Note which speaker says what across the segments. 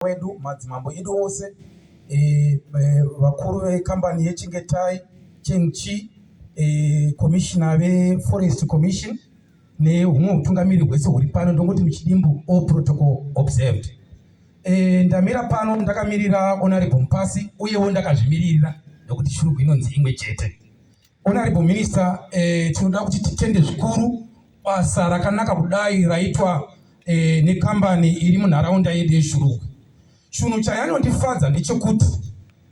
Speaker 1: wedu madzimambo edu ose vakuru vekambani yeChengetai Chengchi commissioner ve-forest commission nehumwe utungamiri hwese huri pano ndongoti muchidimbu all protocol observed. Ndamira pano ndakamirira honorable Mpasi uyewo ndakazvimirira nekuti shurugwi inonzi imwe chete. Honorable Minister, tinoda kuti titende zvikuru basa rakanaka kudai raitwa nekambani iri munharaunda yedu yeshurugwi. Chinhu chayanondifadza ndechekuti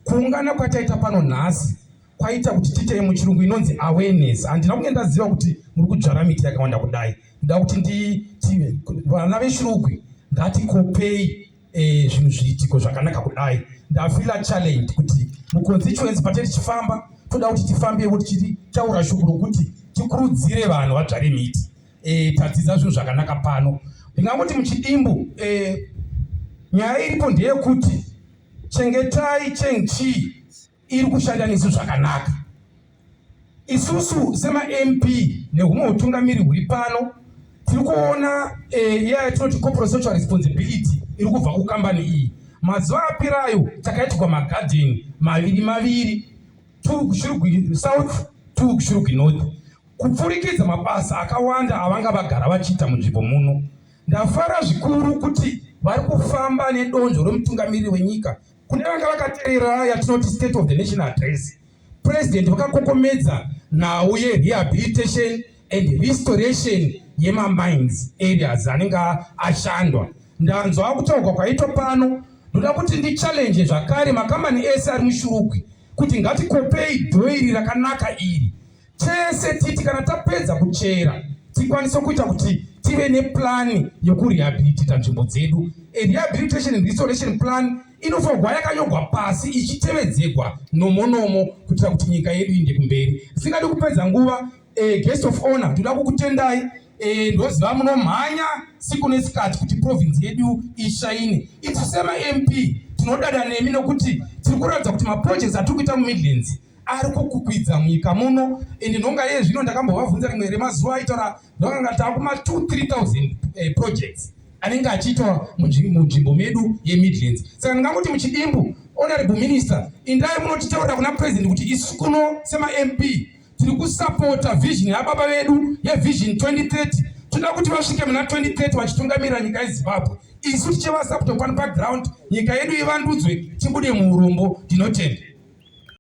Speaker 1: kuungana kwataita pano nhasi kwaita kuti tite muchirungu inonzi awareness. Handina kunge ndaziva kuti muri kudzvara miti yakawanda kudai. Ndoda kuti vana veshurugwi ngatikopei zvinhu zviitiko zvakanaka kudai. Ndafila challenge kuti muconstituency patiri tichifamba toda kuti tifambewo tichitaura shoko rokuti tikurudzire vanhu vadzvare miti. Tadzidza zvinhu zvakanaka pano. Ndingangoti muchidimbu nyaya iripo ndeyekuti Chengetai Chengchi iri kushanda nesu zvakanaka. Isusu sema MP nehumwe utungamiri huri pano tiri kuona yatinoti corporate social responsibility iri kubva kukambani iyi. Mazuva apirayo takaitirwa magarden maviri, 2 kushurugwi south, 2 kushurugwi north, kupfurikidza mabasa akawanda avanga vagara vachiita munzvimbo muno. Ndafara zvikuru kuti vari kufamba nedonzvo romutungamiri wenyika. Kune vanga vakateerera yatinoti state of the nation address, president vakakokomedza nhau yerehabilitation and restoration yemamines areas anenge ashandwa. Ndanzwa kutaurwa kwaitwa pano. Ndoda kuti ndichallenge zvakare makambani ese ari mushurugwi kuti ngatikopei dhoiri rakanaka iri. Tese titi kana tapedza kuchera tikwanise kuita kuti tive neplani yokurehabilitata nzvimbo dzedu. Rehabilitation and restoration plan inofanirwa yakanyorwa pasi ichitevedzegwa nomo kuitira kuti nyika yedu iende kumberi. Singadi kupedza nguva, guest of honor, ndoda kukutendai. Ndoziva munomhanya siku nesikati kuti province yedu ishaine. Itisema MP tinodada nemi nokuti tiri kuratidza kuti maprojects atiri kuita muMidlands ari kukwidza munyika muno. Ende nhonga yezvino ndakambovabvunza rimwe remazuva aitaura ndakanga taakuma 2,000-3,000 projects anenge achiitwa munzvimbo medu yeMidlands. Saka ndingangoti muchidimbu, honorable minister, indai munotitaurira kuna president kuti isu kuno sema MP tiri kusapota vision yababa vedu yevision 2030. Toda kuti vasvike muna 2030 vachitungamirira nyika yeZimbabwe. Isu tichivasapota pano paground, nyika yedu ivandudzwe, tibude muurombo. Ndinotenda.